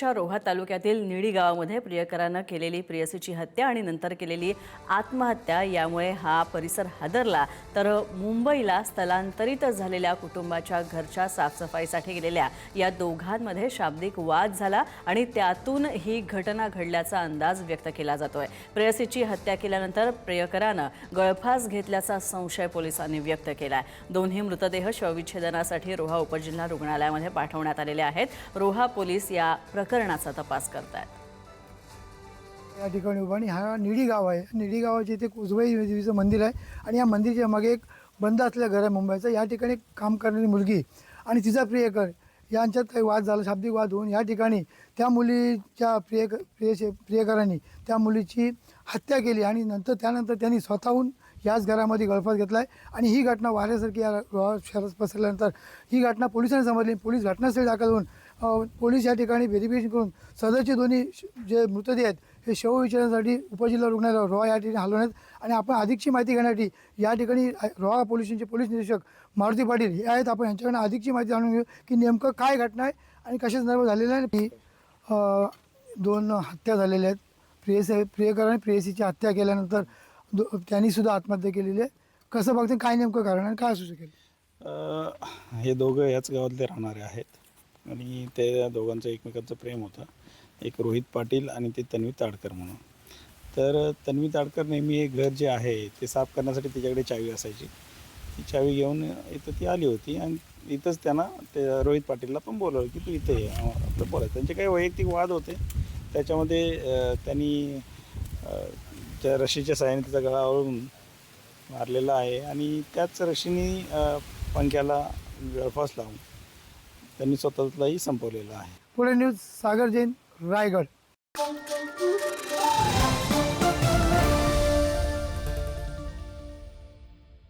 नजीकच्या रोहा तालुक्यातील निडी गावामध्ये प्रियकरानं केलेली प्रेयसीची हत्या आणि नंतर केलेली आत्महत्या यामुळे हा परिसर हादरला। तर मुंबईला स्थलांतरित झालेल्या कुटुंबाच्या घरच्या साफसफाईसाठी गेलेल्या या दोघांमध्ये शाब्दिक वाद झाला आणि त्यातून ही घटना घडल्याचा अंदाज व्यक्त केला जातोय। प्रेयसीची हत्या केल्यानंतर प्रियकरानं गळफास घेतल्याचा संशय पोलिसांनी व्यक्त केलाय। दोन्ही मृतदेह शवविच्छेदनासाठी रोहा उपजिल्हा रुग्णालयामध्ये पाठवण्यात आलेले आहेत। रोहा पोलीस या प्रकरणाचा तपास करतायत। या ठिकाणी उभारणी हा निडी गाव आहे। निडी गावाचे इथे कुजबाई देवीचं मंदिर आहे आणि या मंदिराच्या मागे एक बंद असलेलं घर आहे मुंबईचं। या ठिकाणी काम करणारी मुलगी आणि तिचा प्रियकर यांच्यात काही वाद झाला, शाब्दिक वाद होऊन या ठिकाणी त्या मुलीच्या प्रियकरांनी त्या मुलीची हत्या केली आणि त्यानंतर त्यांनी स्वतःहून याच घरामध्ये गळफास घेतला आहे आणि ही घटना वाऱ्यासारखी या शहरात पसरल्यानंतर ही घटना पोलिसांनी समजली। पोलीस घटनास्थळी दाखल होऊन पोलीस या ठिकाणी व्हेरिफिकेशन करून सदरचे दोन्ही जे मृतदेह आहेत हे शवविच्छेदनासाठी उपजिल्हा रुग्णालय रोहा या ठिकाणी हलवण्यात आणि आपण अधिकची माहिती घेण्यासाठी या ठिकाणी रोहा पोलीस स्टेशनचे पोलीस निरीक्षक मारुती पाटील हे आहेत। आपण यांच्याकडून अधिकची माहिती जाणून घेऊ की नेमकं काय घटना आहे आणि कशा संदर्भात झालेलं आहे। की दोन हत्या झालेल्या आहेत। प्रियकराने प्रेयसीची हत्या केल्यानंतर त्यांनी सुद्धा आत्महत्या केलेली आहे। कसं बघते काय नेमकं कारण आणि काय असू शकेल? हे दोघं याच गावातले राहणारे आहेत आणि ते दोघांचं एकमेकांचं प्रेम होतं। एक रोहित पाटील आणि ते तन्वी ताडकर म्हणून। तर तन्वी ताडकर नेहमी हे घर जे आहे ते साफ करण्यासाठी तिच्याकडे चावी असायची। ती चावी घेऊन इथं ती आली होती आणि इथंच त्यांना ते रोहित पाटीलला पण बोलवलं की तू इथे ये आपलं बोलायचं। त्यांचे काही वैयक्तिक वाद होते, त्याच्यामध्ये त्यांनी त्या रशीच्या साहाय्याने तिचा गळा आवळून मारलेला आहे आणि त्याच रशीने पंख्याला गळफास लावून त्यांनी स्वतःलाही संपवलेला आहे। पुढे न्यूज सागर जैन, रायगड।